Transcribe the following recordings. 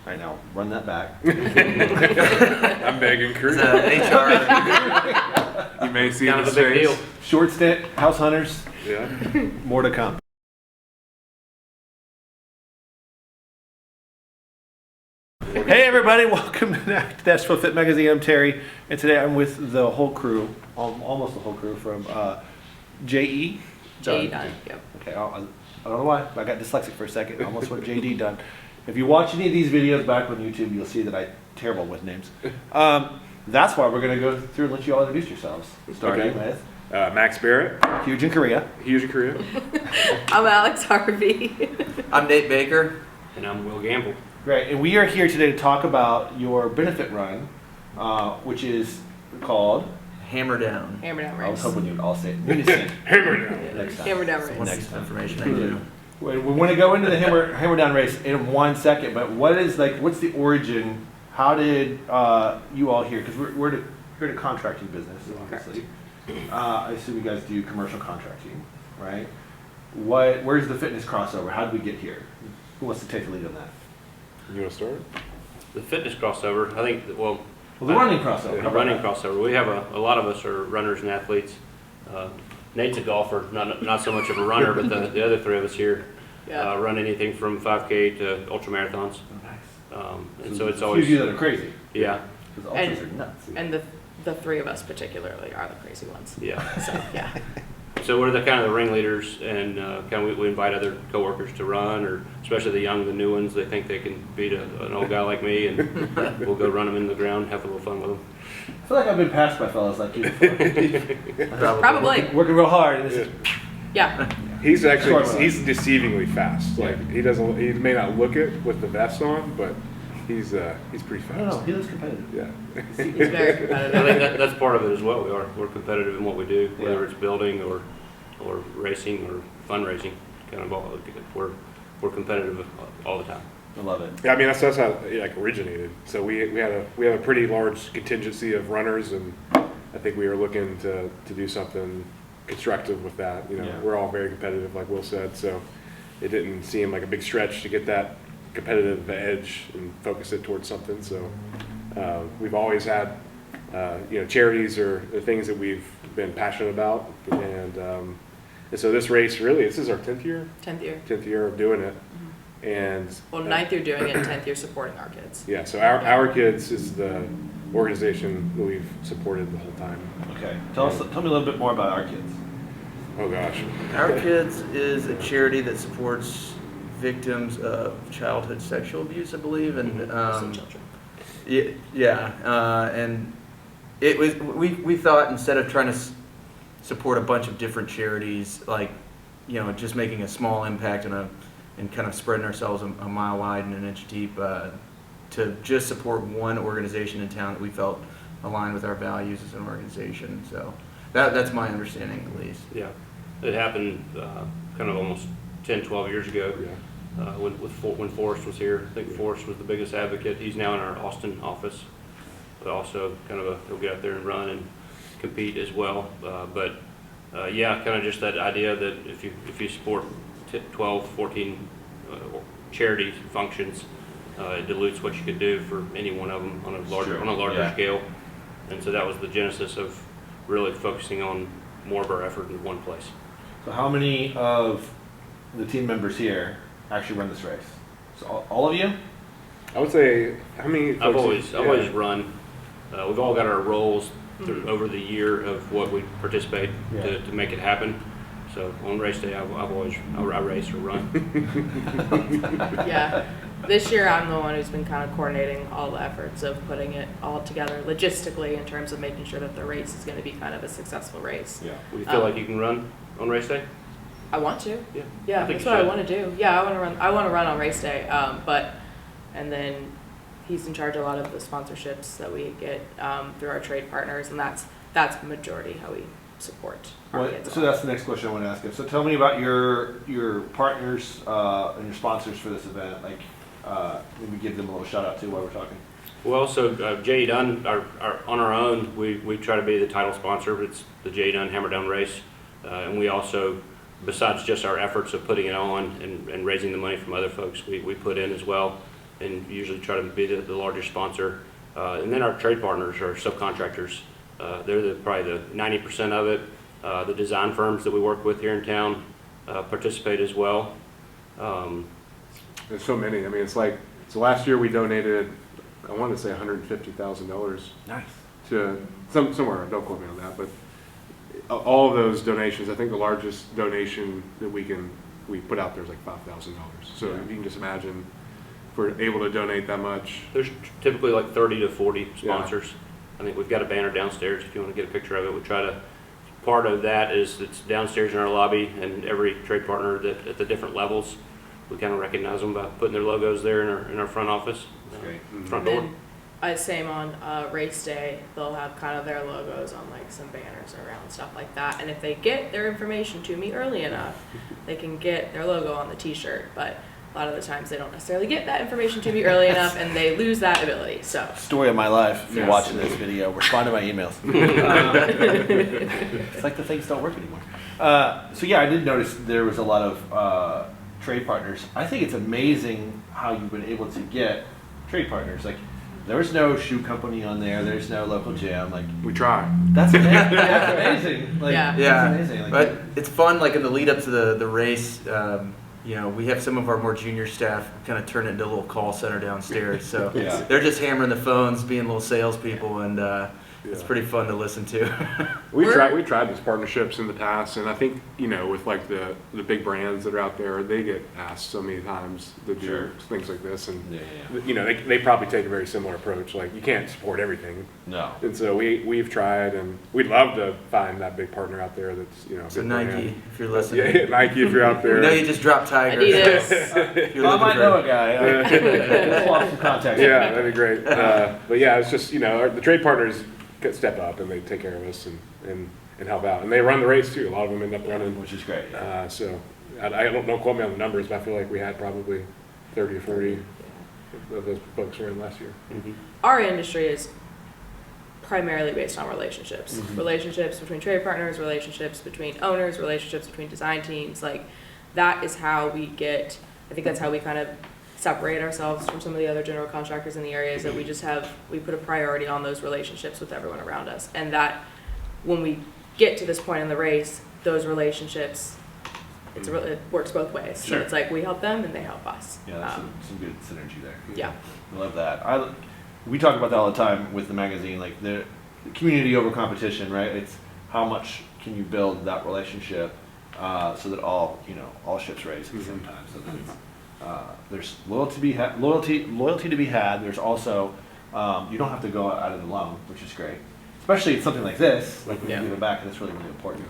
All right, now run that back. I'm begging Cruz. HR. You may see Kind his of a big face. deal. Short stint, house hunters, Yeah. more to come. Hey everybody, welcome to Nashville Fit Magazine. I'm Terry, and today I'm with the whole crew, almost the whole crew from JE JE Dunn, yep. Okay, I don't know why, but I got dyslexic for a second. I almost went JD Dunn. If you watch any of these videos back on YouTube, you'll see that I'm terrible with names. That's why we're going to go through and let you all introduce yourselves. Starting with Max Barrett, Huge in Korea. huge in Korea. I'm Alex Harvey. I'm Nate Baker. And I'm Will Gamble. Great, and we are here today to talk about your benefit run, which is called. Hammer down. Hammer down I was race. hoping you'd all say it. You need to say it Hammer down. next time. Hammer down One race. piece of information I do. We want to go into the hammer down race in 1 second, but what's the origin? How did you all hear? Because we're in a contracting business, obviously. I assume you guys do commercial contracting, right? Where's the fitness crossover? How did we get here? Who wants to take the lead on that? You want to start? The fitness crossover, I think, Well, the running crossover. the How about running that? crossover. We have a lot of us are runners and athletes. Nate's a golfer, not so much of a runner, but the other three of us here Yeah. run anything from 5K to ultra marathons. And so it's a always, few of you that are crazy. yeah, Because ultras are nuts. And the three of us particularly are the crazy ones. yeah. So yeah. So we're the kind of the ringleaders, and we invite other coworkers to run, or especially the young, the new ones. They think they can beat an old guy like me, and we'll go run them in the ground, have a little fun with them. I feel like I've been passed by fellas like you before. Probably. Working real hard. And this Yeah. He's Short actually run. he's deceivingly fast. Like he may not look it with the vest on, but he's pretty I don't know. fast. He looks competitive. Yeah. He's very I competitive. think that's part of it as well. We're competitive in what we do, whether Yeah. it's building or racing or fundraising. Kind of all, we're competitive all the time. I love it. Yeah, I mean that's how it originated. So we had a pretty large contingency of runners, and I think we were looking to do something constructive with that. Yeah. We're all very competitive, like Will said. So it didn't seem like a big stretch to get that competitive edge and focus it towards something. So we've always had charities or the things that we've been passionate about, and so this race this is our 10th year. 10th year. 10th year of doing it, and Well, 9th year doing it, 10th year supporting our kids. yeah, so our kids is the organization that we've supported the whole time. Okay. Tell me a little bit more about our kids. Oh gosh. Our Kids is a charity that supports victims of childhood sexual abuse, I believe, and Mostly children. and it was we thought instead of trying to support a bunch of different charities, like just making a small impact and kind of spreading ourselves a mile wide and an inch deep, to just support one organization in town that we felt aligned with our values as an organization. So that's my understanding, at least. Yeah, it happened kind of almost 10, 12 years ago. Yeah. When Forrest was here. I think Forrest was the biggest advocate. He's now in our Austin office, but also he'll get out there and run and compete as well. Yeah, kind of just that idea that if you support 12, 14 charity functions, it dilutes what you could do for any one of them on a larger Yeah. scale. And so that was the genesis of really focusing on more of our effort in one place. So how many of the team members here actually run this race? So all of you? I would say how many? I've folks- always run. We've all got our roles over the year of what we participate Yeah. to make it happen. So on race day, I race or run. Yeah. This year I'm the one who's been kind of coordinating all the efforts of putting it all together logistically in terms of making sure that the race is going to be kind of a successful race. Yeah. Do you feel like you can run on race day? I want to. Yeah. Yeah, I think that's you what I should. want to do. Yeah, I want to run on race day. And then he's in charge of a lot of the sponsorships that we get through our trade partners, and that's the majority how we support our kids. So that's the next question I want to ask you. So tell me about your partners and your sponsors for this event. Like, maybe give them a little shout out too while we're talking. Well, so JE Dunn, on our own, we try to be the title sponsor. It's the JE Dunn Hammer Down Race, and we also, besides just our efforts of putting it on and raising the money from other folks, we put in as well. and usually try to be the largest sponsor. And then our trade partners or subcontractors, they're probably the 90% of it. The design firms that we work with here in town participate as well. There's so many. I mean, it's like, so last year we donated, I want to say $150,000 Nice. to somewhere, don't quote me on that, but all of those donations, I think the largest donation that we put out there is like $5,000. So Yeah. you can just imagine if we're able to donate that much. There's typically like 30 to 40 sponsors. I think we've got a banner downstairs if you want to get a picture of it. We try to, part of that is it's downstairs in our lobby, and every trade partner that at the different levels, we kind of recognize them by putting their logos there in our front office, Great. front door. Then, same on race day, they'll have kind of their logos on like some banners around, stuff like that. And if they get their information to me early enough, they can get their logo on the t-shirt. But a lot of the times they don't necessarily get that information to me early enough, and they lose that ability, so. Story of my life, if you're Yes. watching this video, respond to my emails. It's like the things don't work anymore. So yeah, I did notice there was a lot of trade partners. I think it's amazing how you've been able to get trade partners. Like, there's no shoe company on there. There's no local gym. Like, We try. that's amazing. That's amazing. Like, Yeah. Yeah, that's amazing. Like, but it's fun, like in the lead up to the race, you know, we have some of our more junior staff kind of turn it into a little call center downstairs. So Yeah. they're just hammering the phones, being little salespeople, and it's Yeah. pretty fun to listen to. We We're- tried these partnerships in the past, and I think, you know, with like the big brands that are out there, they get asked so many times to do Sure. things like this, and Yeah, yeah. you know, they probably take a very similar approach. Like, you can't support everything, No. and so we've tried, and we'd love to find that big partner out there that's, you know, a So big Nike, brand. if you're listening. Yeah, Nike, if you're out there. We know you just dropped Tiger. Adidas. So if you're I looking might for- know a guy. We'll swap some contacts. Yeah, that'd be great. But yeah, it's just, you know, the trade partners step up and they take care of us and help out. And they run the race too. A lot of them end up running. Which is great. Yeah. So I don't quote me on the numbers, but I feel like we had probably 30 or 40 of those folks ran last year. Mhm. Our industry is primarily based on relationships. Mhm. Relationships between trade partners, relationships between owners, relationships between design teams. Like, that is how we get, I think that's how we kind of separate ourselves from some of the other general contractors in the area, is that we put a priority on those relationships with everyone around us. And that when we get to this point in the race, those relationships, it works both ways. Sure. So it's like we help them and they help us. Yeah, that's some good synergy there. Yeah. I love that. We talk about that all the time with the magazine, like the community over competition, right? It's how much can you build that relationship so that all ships raise at the same time. So that there's loyalty to be had. There's also you don't have to go out it alone, which is great. Especially it's something like this, like when Yeah. you give it back, and it's really, really important.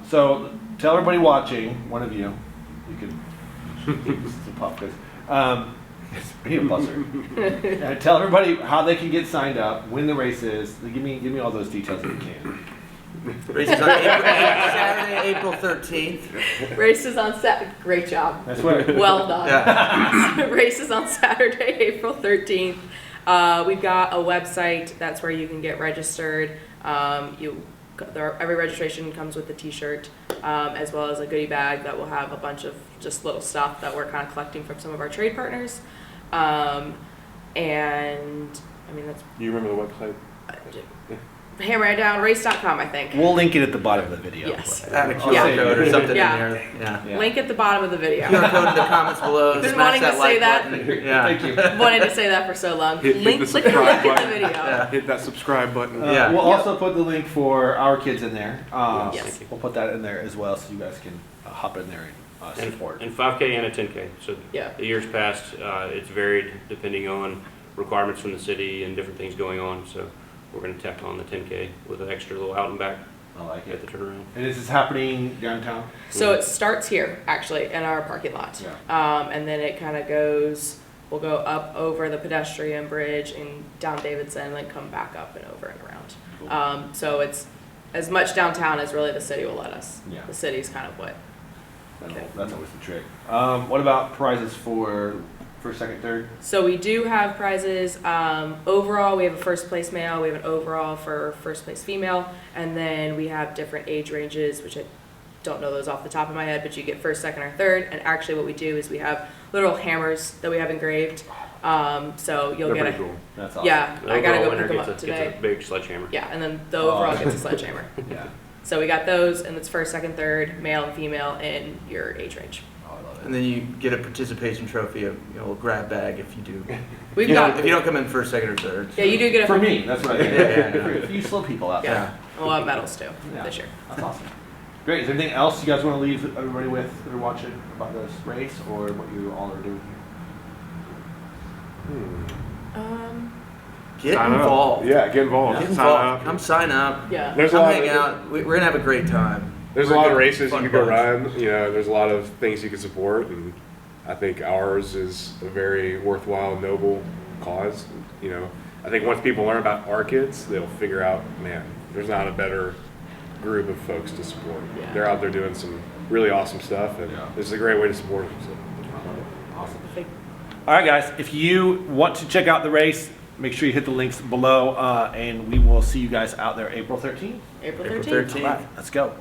So tell everybody watching, one of you could it's a puff quiz. Be a buzzer. Tell everybody how they can get signed up, when the race is. Give me all those details if you can. Race is on Saturday, April 13th. Races on great job. That's what. Well done. Yeah. Races on Saturday, April 13th. We've got a website. That's where you can get registered. Every registration comes with a t-shirt, as well as a goodie bag that will have a bunch of just little stuff that we're kind of collecting from some of our trade partners. And I mean, that's Do you remember the website? hammer it down, race.com, I think. We'll link it at the bottom of the video. Yes. Add a I'll QR say- code or something Yeah. in there. Yeah. Yeah. Link at the bottom of the video. QR code in the comments below. Been Smash wanting that to like say that. button. Yeah. Thank you. Wanted to say that for so long. Hit the Click the subscribe link in the button. video. Yeah. Hit that subscribe button. Yeah. We'll also put the link for our kids in there. Yes. We'll put that in there as well, so you guys can hop in there and support. And 5K and a 10K. So Yeah. the years past, it's varied depending on requirements from the city and different things going on. So we're going to tack on the 10K with an extra little out and back I like at it. the turnaround. And this is happening downtown? So it starts here, actually, in our parking lot. And then it kind of we'll go up over the pedestrian bridge and down Davidson, and then come back up and over and around. Cool. So it's as much downtown as really the city will let us. Yeah. The city's kind of what. That's always the trick. What about prizes for first, second, third? So we do have prizes. Overall, we have a first place male. We have an overall for first place female. And then we have different age ranges, which don't know those off the top of my head, but you get first, second, or third. And actually, what we do is we have little hammers that we have engraved. So you'll They're get pretty cool. That's awesome. Yeah, I The gotta overall go winner pick them gets up Gets today. a big sledgehammer. Yeah, and then the overall Oh. gets a sledgehammer. Yeah. So we got those, and it's first, second, third, male and female in your age range. Oh, I love it. And then you get a participation trophy, a grab bag if you do. We've You know, got if you don't come in first, second, or third. yeah, you do get a For me, that's what I Yeah, get. yeah, For a few slow people out there. yeah. And we'll have medals too Yeah. this year. That's awesome. Great. Is there anything else you guys want to leave everybody with that are watching about this race or what you all are doing Get Sign up. involhed. Yeah, get involved. Get Sign involved. up. Come sign up. Yeah. There's a Come lot hang of, out. We're gonna have a great time. There's a We're lot of gonna- races you fun could go bunch. run. You know, there's a lot of things you can support, and I think ours is a very worthwhile, noble cause. You know, I think once people learn about our kids, they'll figure out, man, there's not a better group of folks to support. Yeah. They're out there doing some really awesome stuff, and Yeah. this is a great way to support them. So. Awesome. I think All right, guys. If you want to check out the race, make sure you hit the links below, and we will see you guys out there April 13th. April April 13th. 13th. All right, let's go.